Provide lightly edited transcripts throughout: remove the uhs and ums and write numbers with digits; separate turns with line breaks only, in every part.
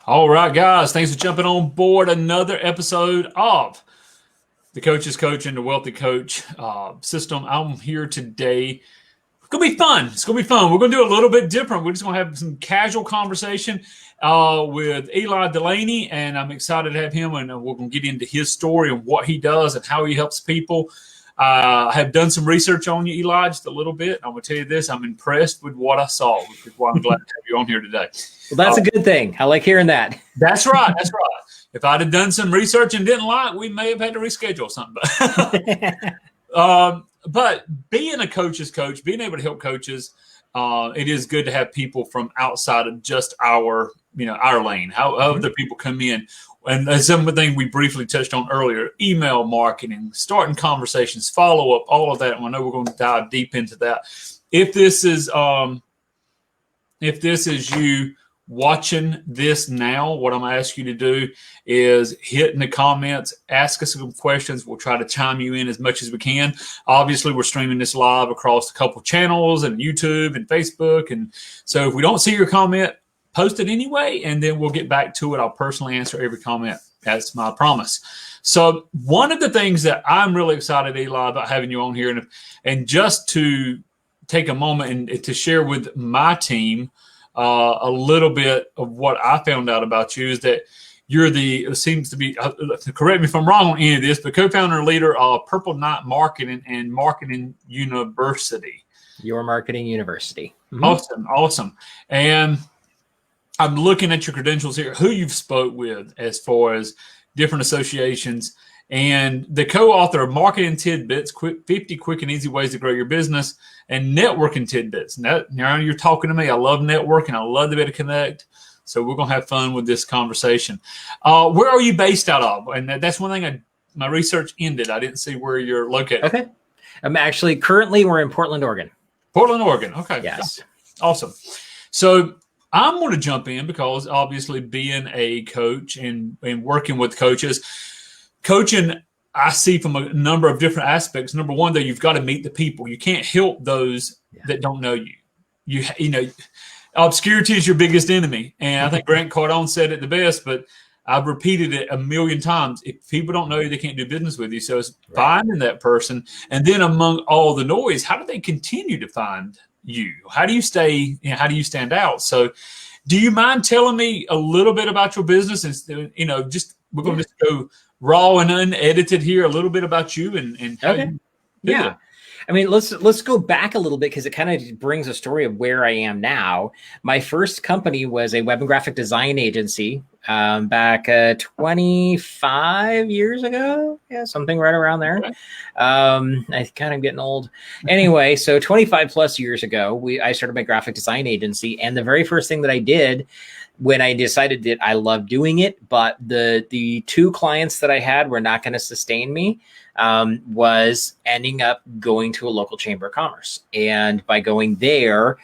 All right, guys. Thanks for jumping on board another episode of the Coach's Coach and the Wealthy Coach system. I'm here today. It's going to be fun. It's going to be fun. We're going to do a little bit different. We're just going to have some casual conversation with Delaney, and I'm excited to have him, and we're going to get into his story and what he does and how he helps people. I have done some research on you, Eli, just a little bit. I'm going to tell you this. I'm impressed with what I saw, which is why I'm glad to have you on here today.
Well, that's a good thing. I like hearing that.
That's right. That's right. If I'd have done some research and didn't like, we may have had to reschedule something. But being a coach's coach, being able to help coaches, it is good to have people from outside of just our lane. How other people come in. And that's something we briefly touched on earlier: email marketing, starting conversations, follow up, all of that. And I know we're going to dive deep into that. If this is you watching this now, what I'm going to ask you to do is hit in the comments, ask us some questions. We'll try to chime you in as much as we can. Obviously, we're streaming this live across a couple channels and YouTube and Facebook. And so if we don't see your comment, post it anyway, and then we'll get back to it. I'll personally answer every comment. That's my promise. So one of the things that I'm really excited, Eli, about having you on here, and just to take a moment and to share with my team a little bit of what I found out about you, is that you're seems to be, correct me if I'm wrong on any of this, but co-founder and leader of Purple Knight Marketing and Marketing University.
Your Marketing University.
Mm-hmm. Awesome. And I'm looking at your credentials here, who you've spoke with as far as different associations, and the co-author of Marketing Tidbits, 50 Quick and Easy Ways to Grow Your Business, and Networking Tidbits. Now you're talking to me. I love networking. I love to be able to connect. So we're going to have fun with this conversation. Where are you based out of? And that's one thing my research ended. I didn't see where you're located.
Okay. I'm actually we're in Portland, Oregon.
Portland, Oregon. Okay.
Yes.
Awesome. So I'm going to jump in because obviously being a coach and working with coaches, coaching, I see from a number of different aspects. Number one, though, you've got to meet the people. You can't help those that don't know you. You know, obscurity is your biggest enemy. And I think Grant Cardone said it the best, but I've repeated it a million times. If people don't know you, they can't do business with you. So it's finding that person. And then among all the noise, how do they continue to find you? How do you stay, how do you stand out? So do you mind telling me a little bit about your business? And, we're going to just go raw and unedited here, a little bit about you and how you do it.
I mean, let's go back a little bit because it kind of brings a story of where I am now. My first company was a web and graphic design agency back 25 years ago. Yeah, something right around there. Okay. I kind of getting old. Anyway, so 25 plus years ago, I started my graphic design agency. And the very first thing that I did when I decided that I loved doing it, but the two clients that I had were not going to sustain me, was ending up going to a local chamber of commerce. And by going there,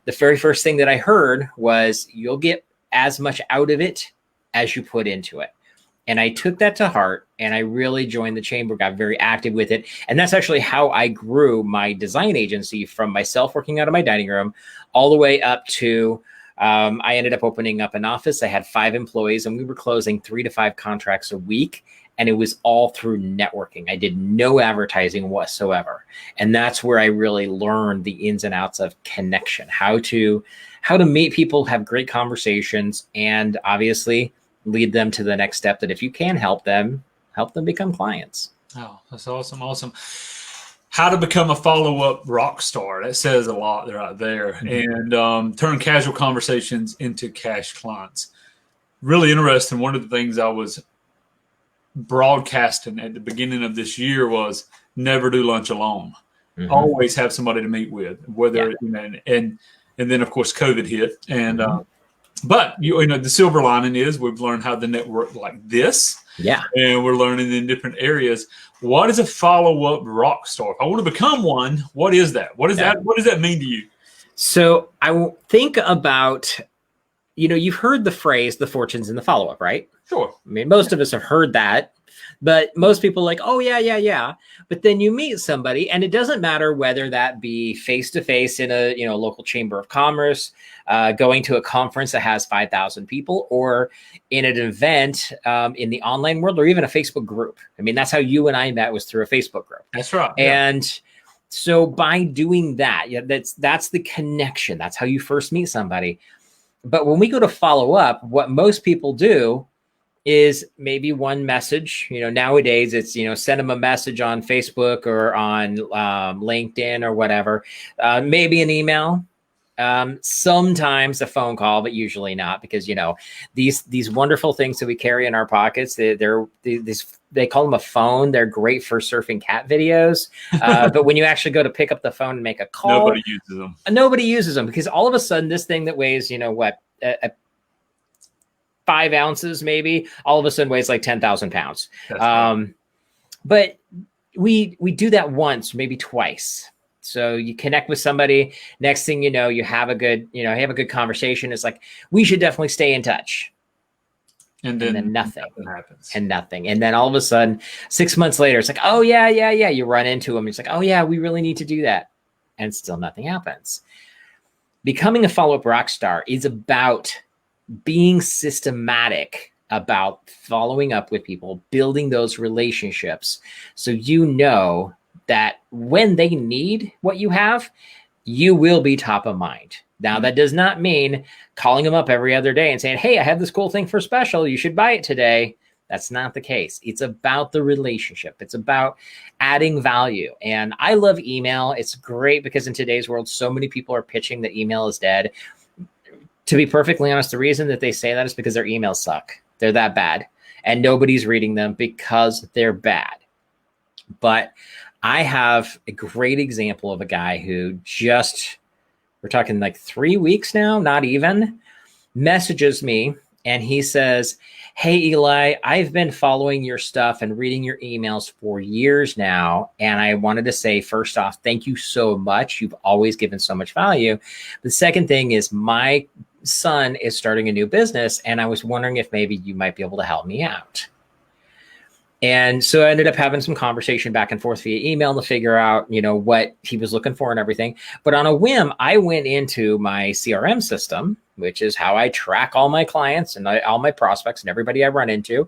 the very first thing that I heard was, you'll get as much out of it as you put into it. And I took that to heart, and I really joined the chamber, got very active with it. And that's actually how I grew my design agency, from myself working out of my dining room all the way up to I ended up opening up an office. I had 5 employees, and we were closing 3 to 5 contracts a week. And it was all through networking. I did no advertising whatsoever. And that's where I really learned the ins and outs of connection, how to meet people, have great conversations, and obviously lead them to the next step, that if you can help them become clients.
Oh, that's awesome. Awesome. How to become a follow-up rock star. That says a lot right there. Mm-hmm. And turn casual conversations into cash clients. Really interesting. One of the things I was broadcasting at the beginning of this year was never do lunch alone. Mm-hmm. Always have somebody to meet with, whether, and then of course COVID hit. And, but the silver lining is we've learned how to network like this.
Yeah.
And we're learning in different areas. What is a follow-up rock star? If I want to become one, what is that? What does that mean to you?
So I will think about, you've heard the phrase, the fortune's in the follow-up, right?
Sure.
I mean, most of us have heard that. But most people are like, oh, yeah, yeah, yeah. But then you meet somebody, and it doesn't matter whether that be face-to-face in a local chamber of commerce, going to a conference that has 5,000 people, or in an event in the online world, or even a Facebook group. I mean, that's how you and I met, was through a Facebook group.
That's right.
And so by doing that, that's the connection. That's how you first meet somebody. But when we go to follow up, what most people do is maybe one message. Nowadays it's, send them a message on Facebook or on LinkedIn or whatever, maybe an email, sometimes a phone call, but usually not, because, these wonderful things that we carry in our pockets, they call them a phone. They're great for surfing cat videos. But when you actually go to pick up the phone and make a call, nobody uses them because all of a sudden this thing that weighs, 5 ounces, maybe, all of a sudden weighs like 10,000 pounds. But we do that once, maybe twice. So you connect with somebody, next thing you know, you have a good conversation. It's like, we should definitely stay in touch. And then nothing happens. And nothing. And then all of a sudden, 6 months later, it's like, oh yeah. You run into them. It's like, oh yeah, we really need to do that. And still nothing happens. Becoming a follow-up rock star is about being systematic about following up with people, building those relationships, so that when they need what you have, you will be top of mind. Now, that does not mean calling them up every other day and saying, hey, I have this cool thing for special, you should buy it today. That's not the case. It's about the relationship. It's about adding value. And I love email. It's great because in today's world, so many people are pitching that email is dead. To be perfectly honest, the reason that they say that is because their emails suck. They're that bad. And nobody's reading them because they're bad. But I have a great example of a guy who we're talking like 3 weeks now, not even, messages me and he says, hey, Eli, I've been following your stuff and reading your emails for years now. And I wanted to say, first off, thank you so much. You've always given so much value. The second thing is my son is starting a new business, and I was wondering if maybe you might be able to help me out. And so I ended up having some conversation back and forth via email to figure out, what he was looking for and everything. But on a whim, I went into my CRM system, which is how I track all my clients and all my prospects and everybody I run into.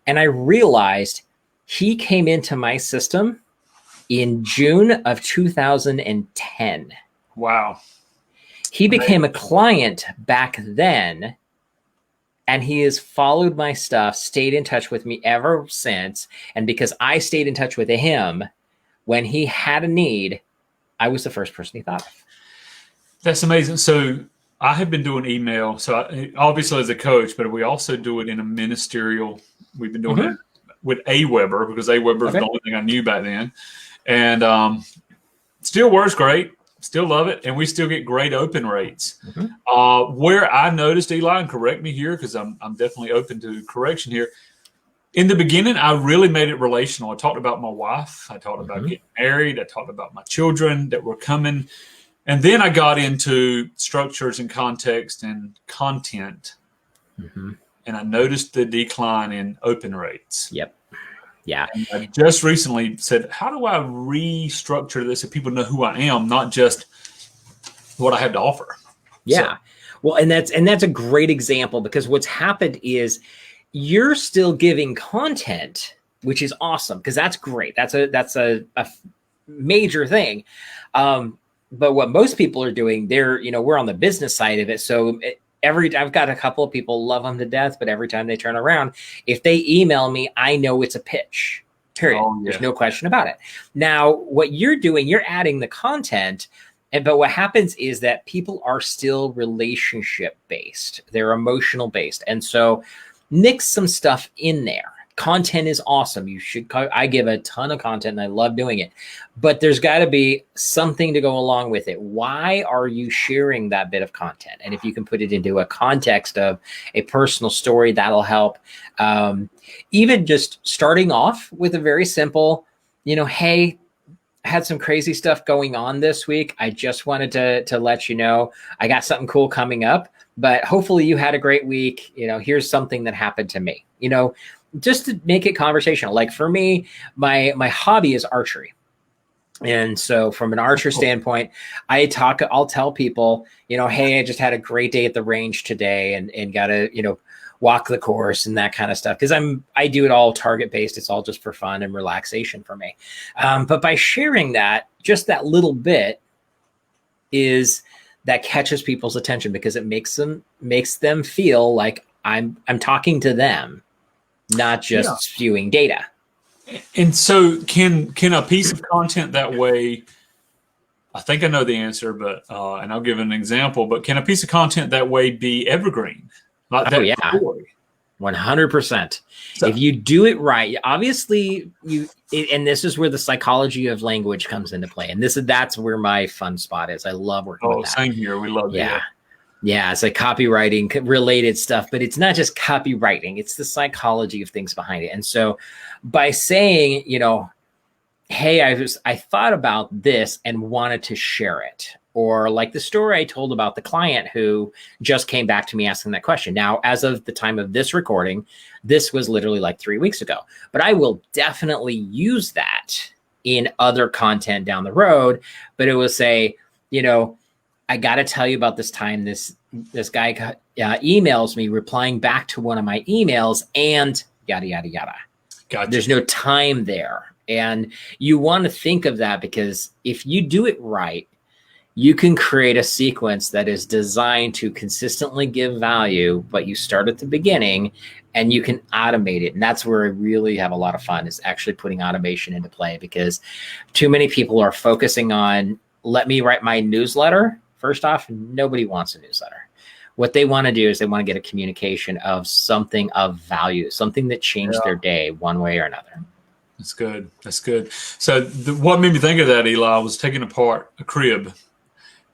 And I realized he came into my system in June of 2010.
Wow.
He became a client back then, and he has followed my stuff, stayed in touch with me ever since. And because I stayed in touch with him, when he had a need, I was the first person he thought of. That's
amazing. So I have been doing email. So obviously as a coach, but we also do it in a ministerial. We've been doing it with AWeber, because AWeber is the only thing I knew back then. And still works great. Still love it, and we still get great open rates. Where I noticed, Eli, and correct me here because I'm definitely open to correction here. In the beginning, I really made it relational. I talked about my wife. I talked about getting married. I talked about my children that were coming. And then I got into structures and context and content. And I noticed the decline in open rates.
Yep. Yeah.
And I just recently said, how do I restructure this so people know who I am, not just what I have to offer?
Yeah. So. Well, and that's a great example, because what's happened is you're still giving content, which is awesome, because that's great. That's a major thing. But what most people are doing, we're on the business side of it. So I've got a couple of people, love them to death, but every time they turn around, if they email me, I know it's a pitch, period. There's no question about it. Now, what you're doing, you're adding the content, but what happens is that people are still relationship based. They're emotional based. And so mix some stuff in there. Content is awesome. I give a ton of content and I love doing it, but there's got to be something to go along with it. Why are you sharing that bit of content? And if you can put it into a context of a personal story, that'll help. Even just starting off with a very simple, hey, had some crazy stuff going on this week. I just wanted to let you know I got something cool coming up, but hopefully you had a great week. Here's something that happened to me, just to make it conversational. Like for me, my hobby is archery. And so from an archer standpoint, I'll tell people, hey, I just had a great day at the range today and got to, walk the course and that kind of stuff. Cause I do it all target based. It's all just for fun and relaxation for me. But by sharing that, just that little bit that catches people's attention because it makes them feel like I'm talking to them, not just spewing data.
And so can a piece of content that way, I think I know the answer, but and I'll give an example, but can a piece of content that way be evergreen? Like that?
Oh, yeah.
Story?
100%. So, if you do it right, obviously and this is where the psychology of language comes into play. And that's where my fun spot is. I love working with that.
Same here. We love that.
Yeah, it's like copywriting related stuff, but it's not just copywriting. It's the psychology of things behind it. And so by saying, hey, I thought about this and wanted to share it. Or like the story I told about the client who just came back to me asking that question. Now, as of the time of this recording, this was literally like 3 weeks ago, but I will definitely use that in other content down the road. But it will say, I got to tell you about this time this guy emails me replying back to one of my emails and yada, yada, yada.
Gotcha.
There's no time there. And you want to think of that because if you do it right, you can create a sequence that is designed to consistently give value, but you start at the beginning and you can automate it. And that's where I really have a lot of fun is actually putting automation into play because too many people are focusing on, let me write my newsletter. First off, nobody wants a newsletter. What they want to do is they want to get a communication of something of value, something that changed their day one way or another.
That's good. That's good. So what made me think of that, Eli, was taking apart a crib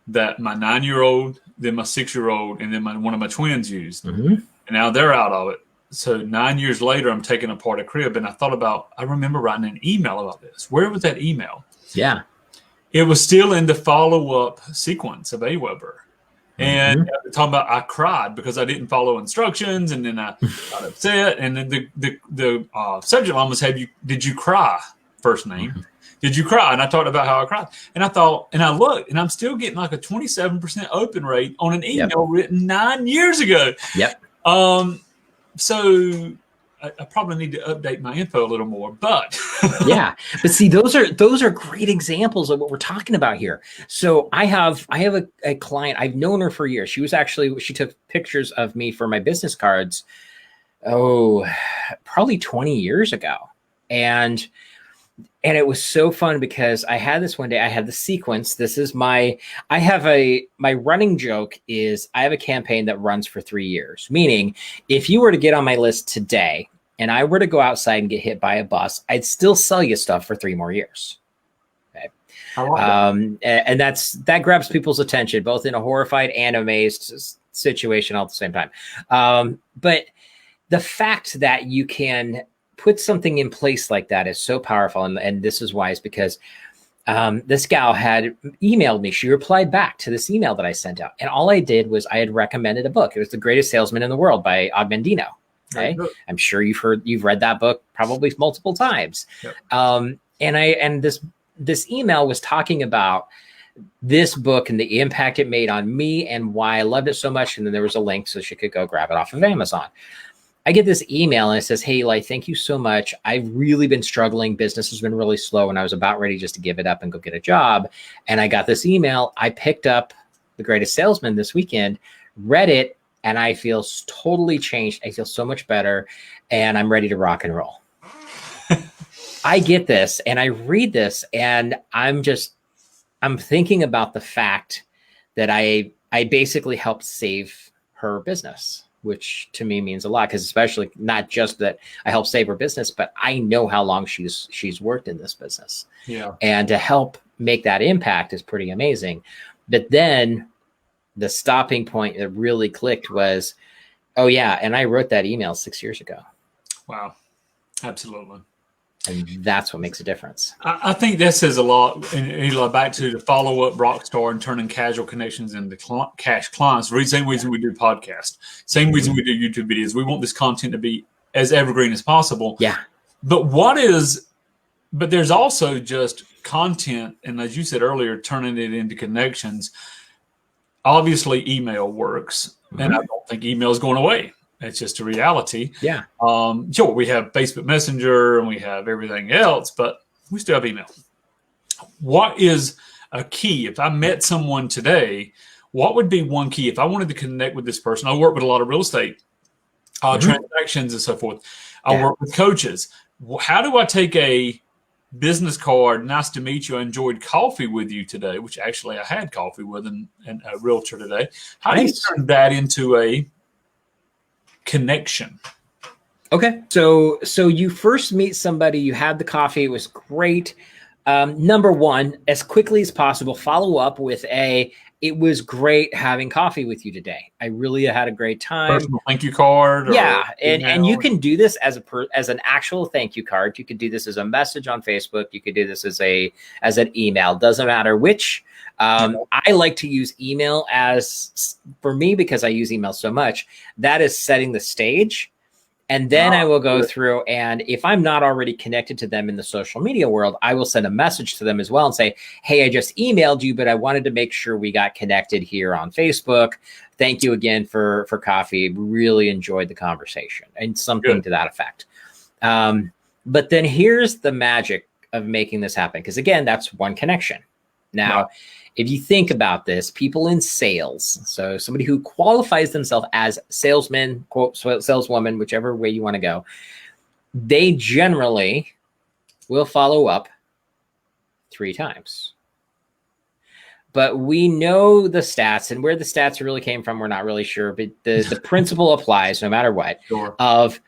that my 9-year-old, then my 6-year-old, and then one of my twins used. Mm-hmm. And now they're out of it. So 9 years later, I'm taking apart a crib. And I remember writing an email about this. Where was that email?
Yeah.
It was still in the follow-up sequence of AWeber. And talking about I cried because I didn't follow instructions, and then I got upset. And then the subject line was, did you cry? First name. Mm-hmm. Did you cry? And I talked about how I cried. And I thought, and I looked, and I'm still getting like a 27% open rate on an email written 9 years ago.
Yep.
So I probably need to update my info a little more, but
yeah. But see, those are great examples of what we're talking about here. So I have a client. I've known her for years. She took pictures of me for my business cards. Probably 20 years ago. And it was so fun because I had this one day, I had the sequence. This is my running joke is I have a campaign that runs for 3 years, meaning if you were to get on my list today and I were to go outside and get hit by a bus, I'd still sell you stuff for 3 more years. Okay. And that grabs people's attention, both in a horrified and amazed situation all at the same time. But the fact that you can put something in place like that is so powerful. And this is wise because this gal had emailed me. She replied back to this email that I sent out. And all I did was I had recommended a book. It was The Greatest Salesman in the World by Og Mandino. Okay. I'm sure you've read that book probably multiple times. Yep. And this email was talking about this book and the impact it made on me and why I loved it so much. And then there was a link so she could go grab it off of Amazon. I get this email and it says, hey, Eli, thank you so much. I've really been struggling. Business has been really slow. And I was about ready just to give it up and go get a job. And I got this email. I picked up The Greatest Salesman this weekend, read it, and I feel totally changed. I feel so much better. And I'm ready to rock and roll. I get this and I read this and I'm thinking about the fact that I basically helped save her business, which to me means a lot because especially not just that I helped save her business, but I know how long she's worked in this business. Yeah. And to help make that impact is pretty amazing. But then the stopping point that really clicked was, oh yeah. And I wrote that email 6 years ago.
Wow. Absolutely.
And that's what makes a difference.
I think that says a lot. And Eli, back to the follow up Rockstar and turning casual connections into cash clients. Same reason we do podcasts. Same reason we do YouTube videos. We want this content to be as evergreen as possible.
Yeah.
But there's also just content, and as you said earlier, turning it into connections. Obviously, email works, and I don't think email is going away. It's just a reality.
Yeah.
Sure, we have Facebook Messenger and we have everything else, but we still have email. What is a key? If I met someone today, what would be one key? If I wanted to connect with this person, I work with a lot of real estate transactions and so forth. I work with coaches. How do I take a business card? Nice to meet you. I enjoyed coffee with you today, which actually I had coffee with a realtor today. How do you turn that into a connection?
Okay. So you first meet somebody, you had the coffee, it was great. Number one, as quickly as possible, follow up with it was great having coffee with you today. I really had a great time.
Personal thank you card.
And you can do this as an actual thank you card. You could do this as a message on Facebook. You could do this as an email. Doesn't matter which. I like to use email for me, because I use email so much. That is setting the stage. And then I will go through, and if I'm not already connected to them in the social media world, I will send a message to them as well and say, hey, I just emailed you, but I wanted to make sure we got connected here on Facebook. Thank you again for coffee. Really enjoyed the conversation, and something to that effect. But then here's the magic of making this happen, because again, that's one connection. Now, if you think about this, people in sales, so somebody who qualifies themselves as salesman, quote, saleswoman, whichever way you want to go, they generally will follow up 3 times. But we know the stats, and where the stats really came from, we're not really sure, but the principle applies no matter what.
Sure.
Of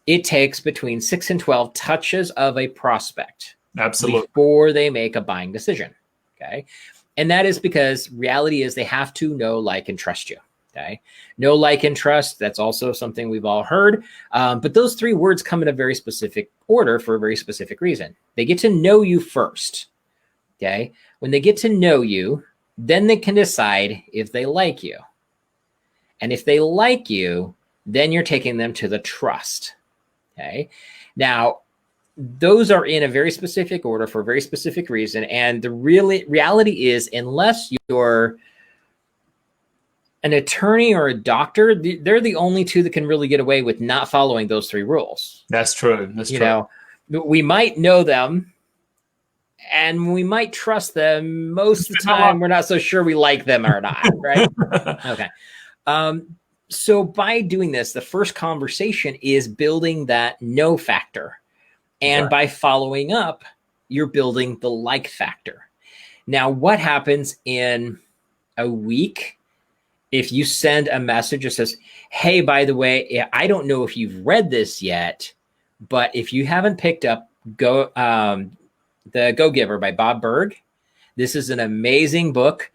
it takes between 6 and 12 touches of a prospect before they make a buying decision. Okay. And that is because reality is they have to know, like, and trust you. Okay. Know, like, and trust. That's also something we've all heard. But those 3 words come in a very specific order for a very specific reason. They get to know you first. Okay. When they get to know you, then they can decide if they like you. And if they like you, then you're taking them to the trust. Okay. Now, those are in a very specific order for a very specific reason. And the reality is, unless you're an attorney or a doctor, they're the only 2 that can really get away with not following those 3 rules.
That's true. That's true.
You know, we might know them and we might trust them. Most of the time, we're not so sure we like them or not, right? Okay. So by doing this, the first conversation is building that know factor. And by following up, you're building the like factor. Now, what happens in a week if you send a message that says, hey, by the way, I don't know if you've read this yet, but if you haven't picked up The Go-Giver by Bob Burg, this is an amazing book.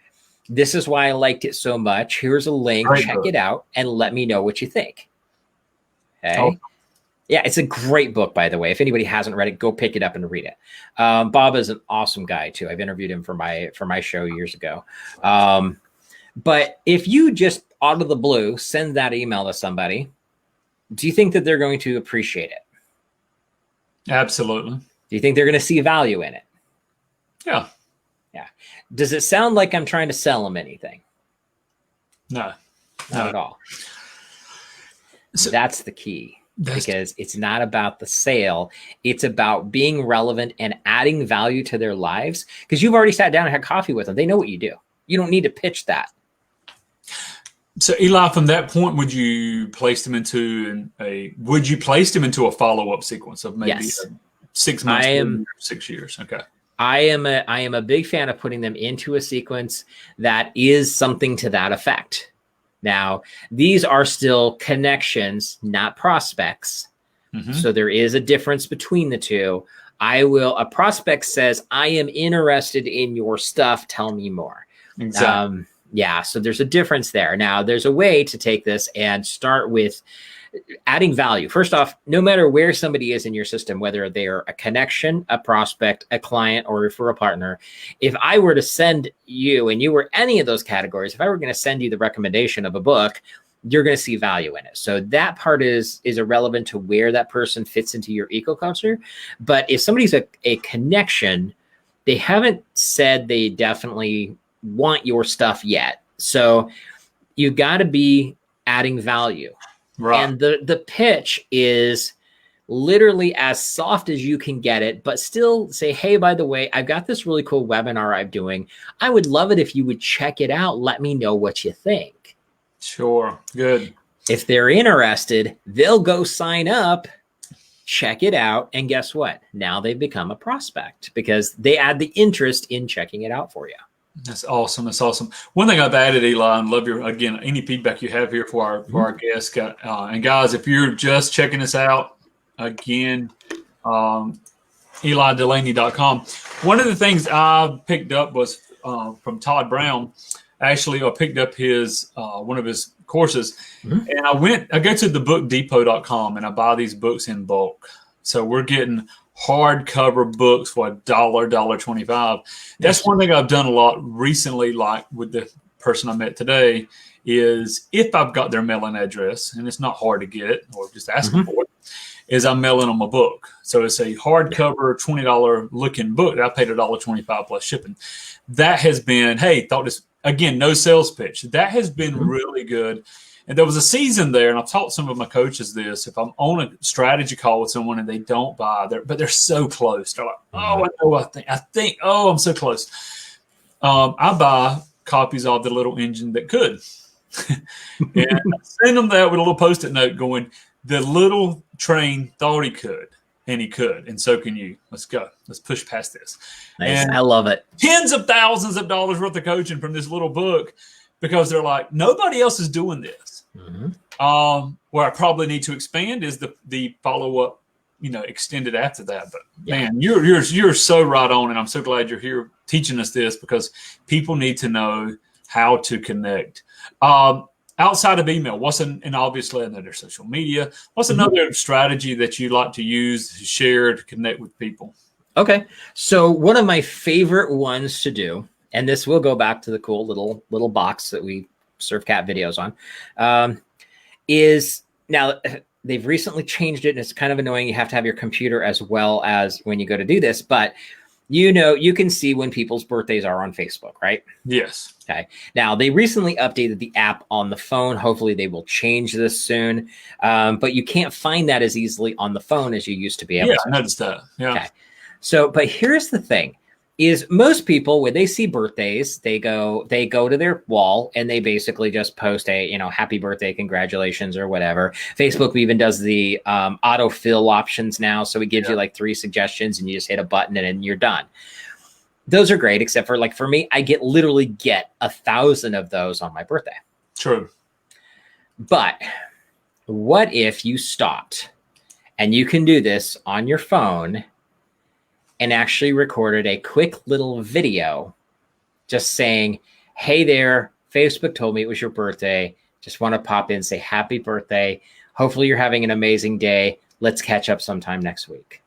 This is why I liked it so much. Here's a link. Check it out and let me know what you think. Okay. Oh. Yeah, it's a great book, by the way. If anybody hasn't read it, go pick it up and read it. Bob is an awesome guy, too. I've interviewed him for my show years ago. But if you just, out of the blue, send that email to somebody, do you think that they're going to appreciate it?
Absolutely.
Do you think they're going to see value in it?
Yeah.
Yeah. Does it sound like I'm trying to sell them anything?
No.
Not at all. So, that's the key. Because it's not about the sale. It's about being relevant and adding value to their lives. Because you've already sat down and had coffee with them. They know what you do. You don't need to pitch that.
So Eli, from that point, would you place them into a follow-up sequence of maybe 6 months, 6 years? Okay.
I am a big fan of putting them into a sequence that is something to that effect. Now, these are still connections, not prospects. Mm-hmm. So there is a difference between the 2. A prospect says, I am interested in your stuff. Tell me more.
Exactly.
Yeah. So there's a difference there. Now, there's a way to take this and start with adding value. First off, no matter where somebody is in your system, whether they are a connection, a prospect, a client, or referral partner, if I were to send you and you were any of those categories, if I were going to send you the recommendation of a book, you're going to see value in it. So that part is irrelevant to where that person fits into your eco-culture. But if somebody's a connection, they haven't said they definitely want your stuff yet. So you got to be adding value. Right. And the pitch is literally as soft as you can get it, but still say, hey, by the way, I've got this really cool webinar I'm doing. I would love it if you would check it out. Let me know what you think.
Sure. Good.
If they're interested, they'll go sign up, check it out. And guess what? Now they've become a prospect because they add the interest in checking it out for you.
That's awesome. That's awesome. One thing I've added, Eli, and love any feedback you have here for our guests. And guys, if you're just checking us out, again, EliDelaney.com. One of the things I picked up was from Todd Brown. Actually, I picked up his one of his courses, and I go to thebookdepot.com and I buy these books in bulk. So we're getting hardcover books for $1.25. That's one thing I've done a lot recently, like with the person I met today, is if I've got their mailing address, and it's not hard to get it, or just ask them for it, is I'm mailing them a book. So it's a hardcover $20 looking book that I paid $1.25 plus shipping. That has been, again, no sales pitch. That has been really good. And there was a season there, and I've taught some of my coaches this. If I'm on a strategy call with someone and they don't buy, but they're so close. They're like, oh, I know, I think, oh, I'm so close. I buy copies of The Little Engine That Could. And I send them that with a little Post-it note going, the little train thought he could, and he could, and so can you. Let's go. Let's push past this.
Nice.
And
I love it.
Tens of thousands of dollars worth of coaching from this little book because they're like, nobody else is doing this. Where I probably need to expand is the follow-up, extended after that. But man, you're so right on, and I'm so glad you're here teaching us this because people need to know how to connect. Outside of email, and obviously I know there's social media. What's another strategy that you like to use to share to connect with people? Okay.
So one of my favorite ones to do, and this will go back to the cool little box that we serve cat videos on, is now they've recently changed it, and it's kind of annoying. You have to have your computer as well as when you go to do this, but you can see when people's birthdays are on Facebook, right?
Yes.
Okay. Now, they recently updated the app on the phone. Hopefully they will change this soon. But you can't find that as easily on the phone as you used to be able to.
Yeah, I noticed that. Yeah.
Okay. So, but here's the thing. Is most people, when they see birthdays, they go to their wall and they basically just post a, happy birthday, congratulations, or whatever. Facebook even does the autofill options now. So it gives you like 3 suggestions and you just hit a button and then you're done. Those are great, except for for me, I literally get 1,000 of those on my birthday.
True.
But what if you stopped and you can do this on your phone and actually recorded a quick little video just saying, hey there, Facebook told me it was your birthday. Just want to pop in, say happy birthday. Hopefully you're having an amazing day. Let's catch up sometime next week.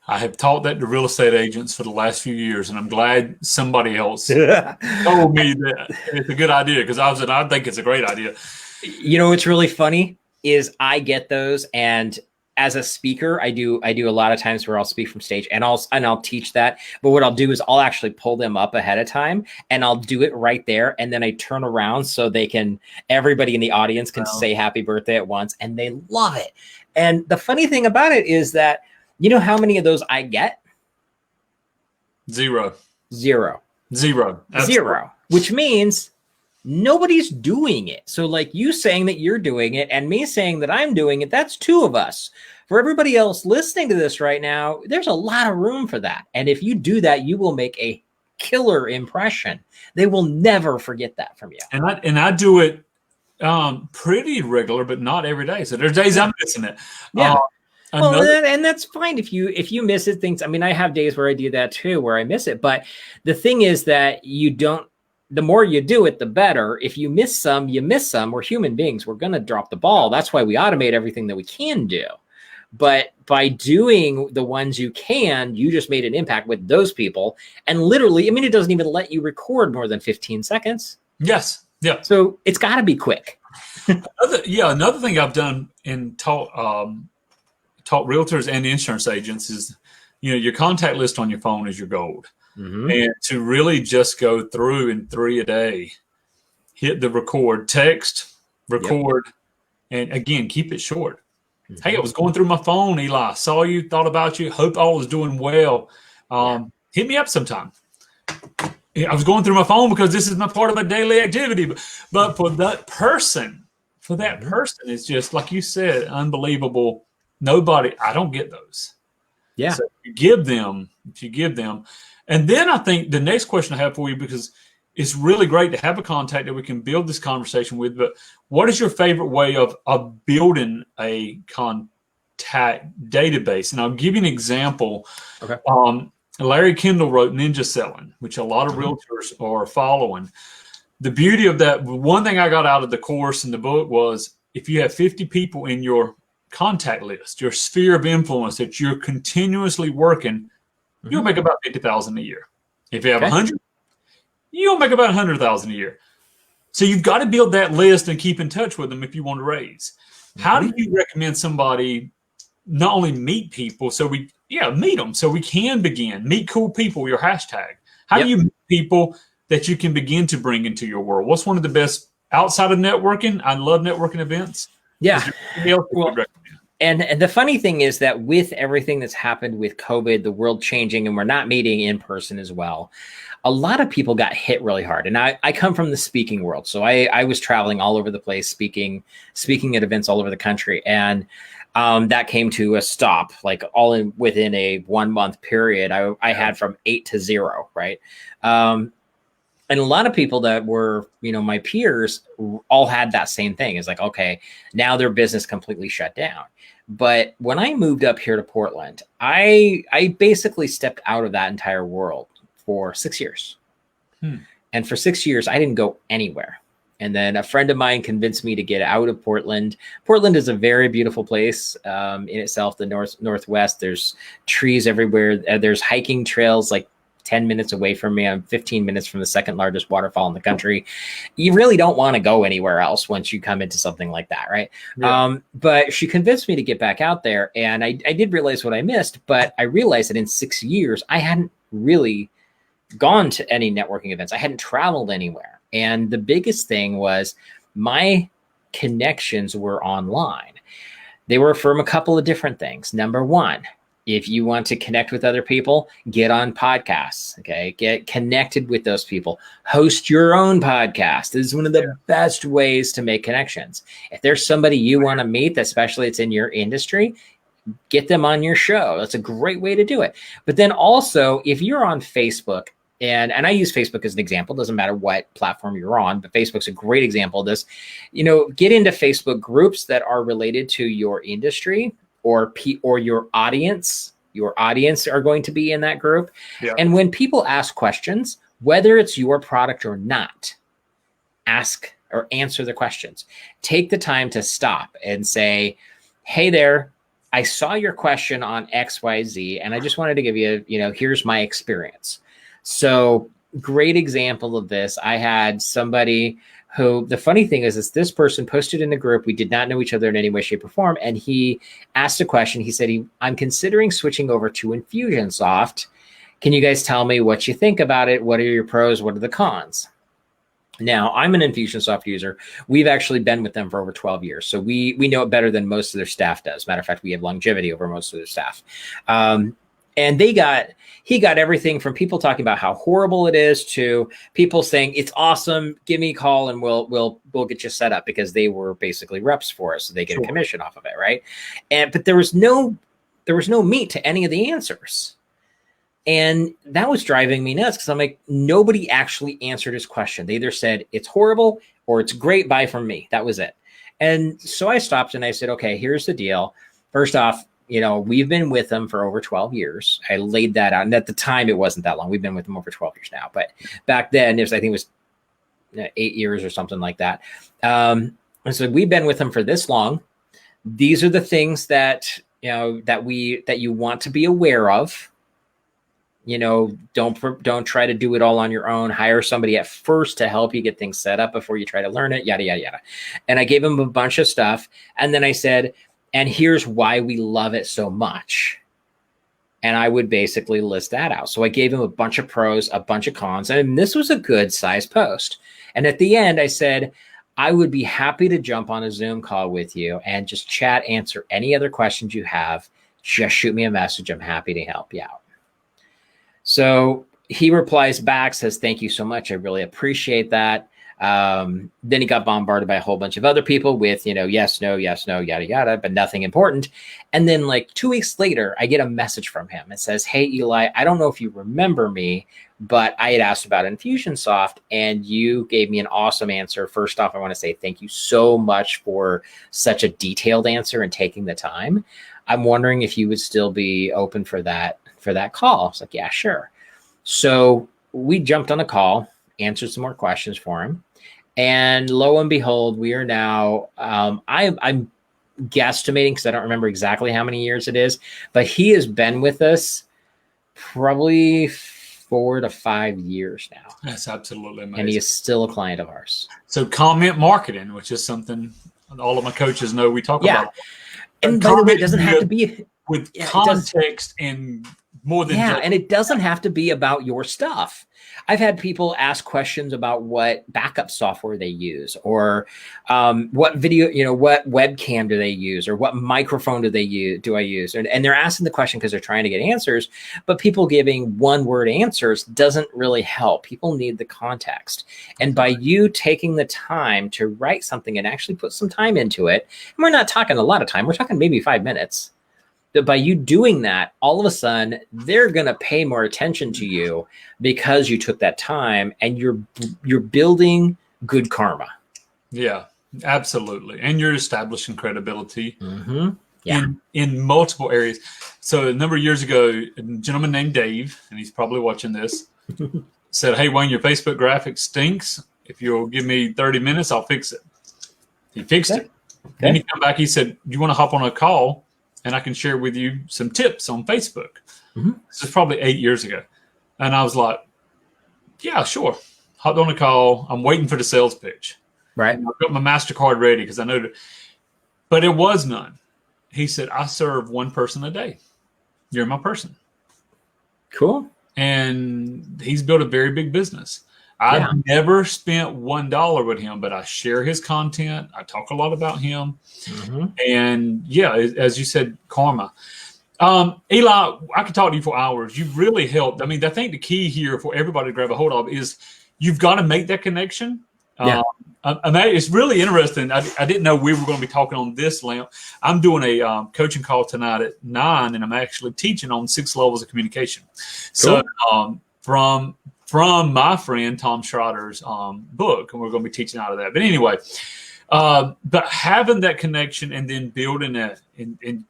I have taught that to real estate agents for the last few years, and I'm glad somebody else told me that it's a good idea because I think it's a great idea.
What's really funny is I get those, and as a speaker, I do a lot of times where I'll speak from stage and I'll teach that. But what I'll do is I'll actually pull them up ahead of time and I'll do it right there. And then I turn around so everybody in the audience can say happy birthday at once, and they love it. And the funny thing about it is that, how many of those I get?
Zero.
Absolutely. Which means nobody's doing it. So like you saying that you're doing it and me saying that I'm doing it, that's 2 of us. For everybody else listening to this right now, there's a lot of room for that. And if you do that, you will make a killer impression. They will never forget that from you.
And I do it pretty regular, but not every day. So there's days I'm missing it.
Yeah. And that's fine if you miss it. I have days where I do that too, where I miss it. But the thing is that you don't the more you do it, the better. If you miss some, you miss some. We're human beings. We're going to drop the ball. That's why we automate everything that we can do. But by doing the ones you can, you just made an impact with those people. And literally, I mean, it doesn't even let you record more than 15 seconds.
Yes. Yeah.
So it's got to be quick.
Another thing I've done in taught realtors and insurance agents is, your contact list on your phone is your gold.
Mm-hmm.
And to really just go through in 3 a day, hit the record, text, record, and again, keep it short. Mm-hmm. Hey, I was going through my phone, Eli. Saw you, thought about you. Hope all is doing well. Hit me up sometime. I was going through my phone because this is my part of my daily activity. But for that person, it's just, like you said, unbelievable. I don't get those.
Yeah.
So if you give them. And then I think the next question I have for you, because it's really great to have a contact that we can build this conversation with, but what is your favorite way of building a contact database? And I'll give you an example.
Okay.
Larry Kendall wrote Ninja Selling, which a lot of realtors are following. The beauty of that, one thing I got out of the course and the book was, if you have 50 people in your contact list, your sphere of influence that you're continuously working, you'll make about $50,000 a year. If you have 100, you'll make about $100,000 a year. So you've got to build that list and keep in touch with them if you want to raise. How do you recommend somebody not only meet people, meet them so we can begin, meet cool people, your hashtag. How do you meet people that you can begin to bring into your world? What's one of the best outside of networking? I love networking events.
Yeah. And the funny thing is that with everything that's happened with COVID, the world changing, and we're not meeting in person as well, a lot of people got hit really hard. And I come from the speaking world. So I was traveling all over the place, speaking at events all over the country. And that came to a stop, like within a 1 month period. I had from 8 to 0, right? And a lot of people that were, my peers all had that same thing. It's like, okay, now their business completely shut down. But when I moved up here to Portland, I basically stepped out of that entire world for 6 years. And for 6 years, I didn't go anywhere. And then a friend of mine convinced me to get out of Portland. Portland is a very beautiful place in itself, the northwest. There's trees everywhere. There's hiking trails like 10 minutes away from me. I'm 15 minutes from the second largest waterfall in the country. You really don't want to go anywhere else once you come into something like that, right? Yeah. But she convinced me to get back out there. And I did realize what I missed, but I realized that in 6 years, I hadn't really gone to any networking events. I hadn't traveled anywhere. And the biggest thing was my connections were online. They were from a couple of different things. Number one, if you want to connect with other people, get on podcasts, okay? Get connected with those people. Host your own podcast. This is one of the best ways to make connections. If there's somebody you want to meet, especially it's in your industry, get them on your show. That's a great way to do it. But then also, if you're on Facebook, and I use Facebook as an example, doesn't matter what platform you're on, but Facebook's a great example of this. Get into Facebook groups that are related to your industry or your audience. Your audience are going to be in that group. Yeah. And when people ask questions, whether it's your product or not, ask or answer the questions. Take the time to stop and say, hey there, I saw your question on XYZ, and I just wanted to give you, here's my experience. So great example of this. I had somebody who, the funny thing is this person posted in the group. We did not know each other in any way, shape, or form. And he asked a question. He said, I'm considering switching over to Infusionsoft. Can you guys tell me what you think about it? What are your pros? What are the cons? Now, I'm an Infusionsoft user. We've actually been with them for over 12 years. So we know it better than most of their staff does. Matter of fact, we have longevity over most of their staff. And he got everything from people talking about how horrible it is to people saying it's awesome. Give me a call and we'll get you set up, because they were basically reps for us, so they get a commission off of it, right? But there was no meat to any of the answers, and that was driving me nuts, because I'm like, nobody actually answered his question. They either said it's horrible or it's great. Buy from me. That was it. And so I stopped and I said, okay, here's the deal. First off, we've been with them for over 12 years. I laid that out. And at the time, it wasn't that long. We've been with them over 12 years now. But back then, I think it was 8 years or something like that. And so we've been with him for this long. These are the things that, that you want to be aware of. Don't try to do it all on your own. Hire somebody at first to help you get things set up before you try to learn it, yada, yada, yada. And I gave him a bunch of stuff. And then I said, and here's why we love it so much. And I would basically list that out. So I gave him a bunch of pros, a bunch of cons, and this was a good size post. And at the end, I said, I would be happy to jump on a Zoom call with you and just chat, answer any other questions you have. Just shoot me a message. I'm happy to help you out. So he replies back, says, thank you so much. I really appreciate that. Then he got bombarded by a whole bunch of other people with, yes, no, yada, yada, but nothing important. And then like 2 weeks later, I get a message from him. It says, hey, Eli, I don't know if you remember me, but I had asked about Infusionsoft and you gave me an awesome answer. First off, I want to say thank you so much for such a detailed answer and taking the time. I'm wondering if you would still be open for that call. I was like, yeah, sure. So we jumped on a call, answered some more questions for him. And lo and behold, we are now, I'm guesstimating because I don't remember exactly how many years it is, but he has been with us probably 4 to 5 years now.
That's absolutely amazing.
And he is still a client of ours.
So comment marketing, which is something all of my coaches know we talk about.
And by the way, it doesn't have to be
with context and more than
and it doesn't have to be about your stuff. I've had people ask questions about what backup software they use, or what video, what webcam do they use, or what microphone do I use? And they're asking the question because they're trying to get answers, but people giving one-word answers doesn't really help. People need the context. And by you taking the time to write something and actually put some time into it, and we're not talking a lot of time, we're talking maybe 5 minutes. That by you doing that, all of a sudden, they're going to pay more attention to you because you took that time, and you're building good karma.
Yeah, absolutely. And you're establishing credibility in multiple areas. So a number of years ago, a gentleman named Dave, and he's probably watching this, said, hey, Wayne, your Facebook graphic stinks. If you'll give me 30 minutes, I'll fix it. He fixed it. Okay. Then he come back, he said, you want to hop on a call? And I can share with you some tips on Facebook. This is probably 8 years ago. And I was like, yeah, sure. Hopped on a call. I'm waiting for the sales pitch.
Right.
And I've got my MasterCard ready because I know that. But it was none. He said, I serve one person a day. You're my person.
Cool.
And he's built a very big business. I've never spent $1 with him, but I share his content. I talk a lot about him. And yeah, as you said, karma. Eli, I could talk to you for hours. You've really helped. I mean, I think the key here for everybody to grab a hold of is you've got to make that connection. It's really interesting. I didn't know we were going to be talking on this lamp. I'm doing a coaching call tonight at 9, and I'm actually teaching on 6 levels of communication. Cool. So from my friend Tom Schroeder's book, and we're going to be teaching out of that. But anyway, but having that connection and then building that, and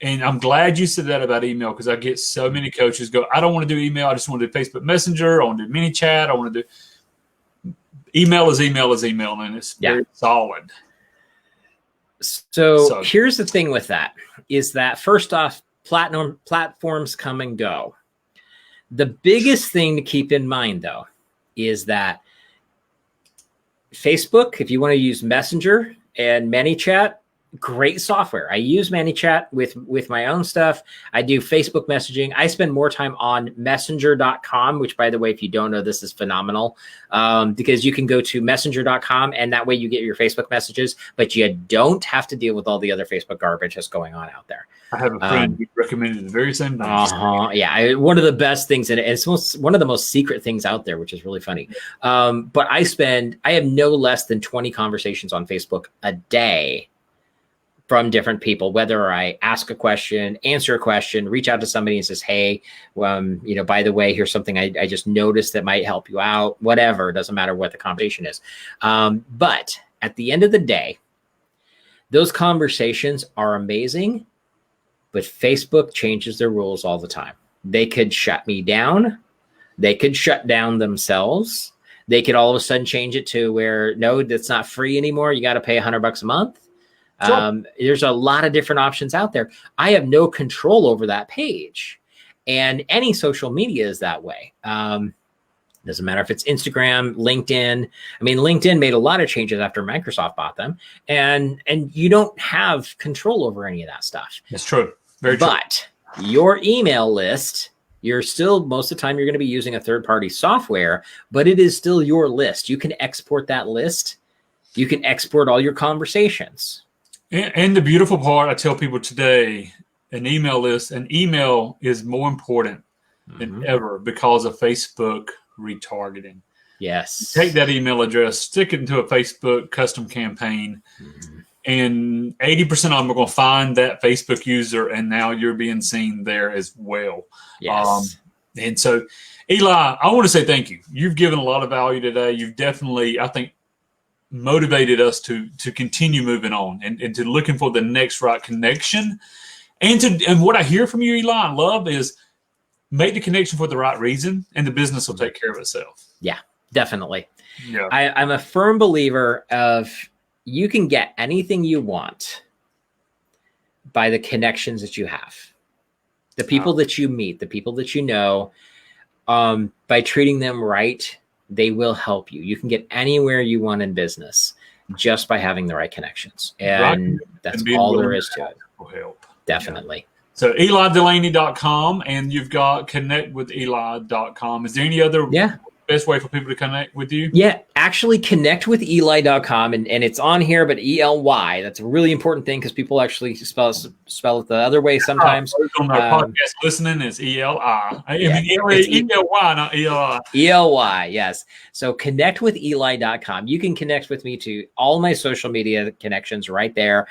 I'm glad you said that about email, because I get so many coaches go, I don't want to do email. I just want to do Facebook Messenger. I want to do mini chat. I want to do email is email, and it's very solid.
So here's the thing with that is that first off, platforms come and go. The biggest thing to keep in mind, though, is that Facebook, if you want to use Messenger and ManyChat, great software. I use ManyChat with my own stuff. I do Facebook messaging. I spend more time on messenger.com, which, by the way, if you don't know, this is phenomenal, because you can go to messenger.com and that way you get your Facebook messages, but you don't have to deal with all the other Facebook garbage that's going on out there.
I have a friend who recommended the very same thing.
Yeah, one of the best things, and it's one of the most secret things out there, which is really funny. But I have no less than 20 conversations on Facebook a day from different people, whether I ask a question, answer a question, reach out to somebody and says, hey, by the way, here's something I just noticed that might help you out, whatever. It doesn't matter what the conversation is. But at the end of the day, those conversations are amazing, but Facebook changes their rules all the time. They could shut me down. They could shut down themselves. They could all of a sudden change it to where, no, that's not free anymore. You got to pay $100 a month. Sure. There's a lot of different options out there. I have no control over that page. And any social media is that way. Doesn't matter if it's Instagram, LinkedIn. I mean, LinkedIn made a lot of changes after Microsoft bought them, and you don't have control over any of that stuff.
That's true. Very true.
But your email list, you're still, most of the time, you're going to be using a third-party software, but it is still your list. You can export that list. You can export all your conversations.
And the beautiful part, I tell people today, an email list, an email is more important than ever because of Facebook retargeting.
Yes.
Take that email address, stick it into a Facebook custom campaign, and 80% of them are going to find that Facebook user, and now you're being seen there as well.
Yes.
And so, Eli, I want to say thank you. You've given a lot of value today. You've definitely, I think, motivated us to continue moving on and to looking for the next right connection. And what I hear from you, Eli, and love is make the connection for the right reason, and the business will take care of itself.
Yeah, definitely.
Yeah.
I'm a firm believer of you can get anything you want by the connections that you have, the people that you meet, the people that you know. By treating them right, they will help you. You can get anywhere you want in business just by having the right connections. And that's all there is to it.
Will help.
Definitely.
Yeah. So EliDelaney.com, and you've got connectwitheli.com. Is there any other best way for people to connect with you?
Yeah, actually connectwitheli.com, and it's on here, but ELY. That's a really important thing because people actually spell it the other way sometimes.
On our podcast listening is ELI. I mean, ELY, not ELI.
ELY, yes. So connectwitheli.com. You can connect with me to all my social media connections right there.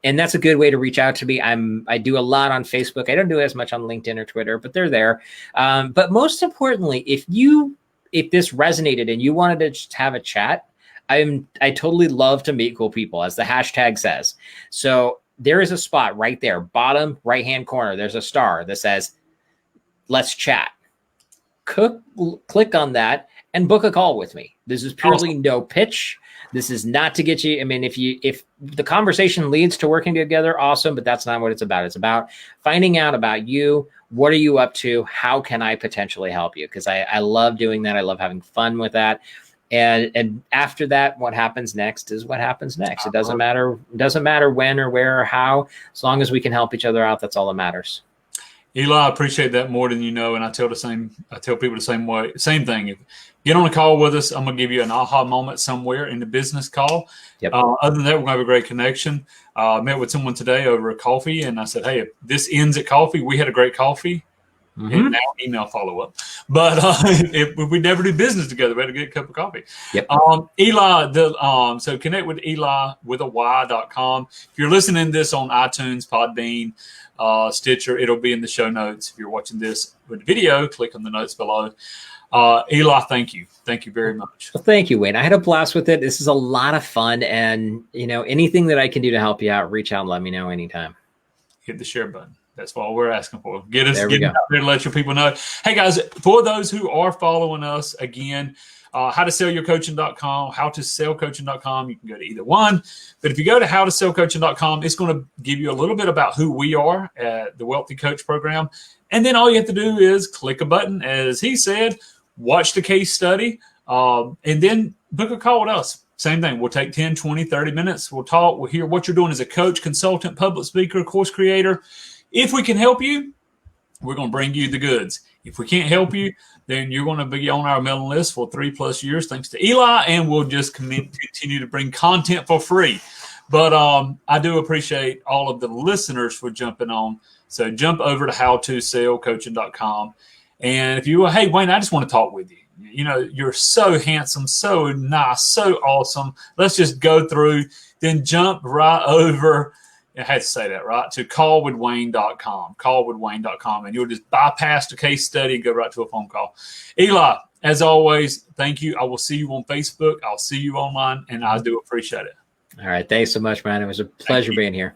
And that's a good way to reach out to me. I do a lot on Facebook. I don't do as much on LinkedIn or Twitter, but they're there. But most importantly, if this resonated and you wanted to just have a chat, I totally love to meet cool people, as the hashtag says. So there is a spot right there, bottom right-hand corner. There's a star that says, "Let's chat." Click on that and book a call with me. This is purely no pitch. This is not to get you. I mean, if the conversation leads to working together, awesome, but that's not what it's about. It's about finding out about you. What are you up to? How can I potentially help you? Because I love doing that. I love having fun with that. And after that, what happens next is what happens next. It doesn't matter. It doesn't matter when or where or how. As long as we can help each other out, that's all that matters.
Eli, I appreciate that more than you know, and I tell people the same thing. If get on a call with us, I'm gonna give you an aha moment somewhere in the business call.
Yep.
Other than that, we're gonna have a great connection. I met with someone today over a coffee, and I said, "Hey, if this ends at coffee, we had a great coffee." And now email follow up. But if we never do business together, we had to get a cup of coffee.
Yep.
Eli, so connect with Eli with a y.com. If you're listening to this on iTunes, Podbean, Stitcher, it'll be in the show notes. If you're watching this with video, click on the notes below. Eli, thank you. Thank you very much.
Well, thank you, Wayne. I had a blast with it. This is a lot of fun. And, anything that I can do to help you out, reach out and let me know anytime.
Hit the share button. That's all we're asking for. Get out there and let your people know. Hey, guys, for those who are following us, again, howtosellyourcoaching.com, howtosellcoaching.com. You can go to either one. But if you go to howtosellcoaching.com, it's going to give you a little bit about who we are at the Wealthy Coach Program. And then all you have to do is click a button, as he said, watch the case study, and then book a call with us. Same thing. We'll take 10, 20, 30 minutes. We'll talk. We'll hear what you're doing as a coach, consultant, public speaker, course creator. If we can help you, we're going to bring you the goods. If we can't help you, then you're going to be on our mailing list for 3+ years, thanks to Eli, and we'll just continue to bring content for free. But I do appreciate all of the listeners for jumping on. So jump over to howtosellcoaching.com. And if you, hey, Wayne, I just want to talk with you. You're so handsome, so nice, so awesome. Let's just go through, then jump right over. I had to say that, right? To callwithwayne.com, callwithwayne.com, and you'll just bypass the case study and go right to a phone call. Eli, as always, thank you. I will see you on Facebook. I'll see you online, and I do appreciate it.
All right. Thanks so much, man. It was a pleasure being here.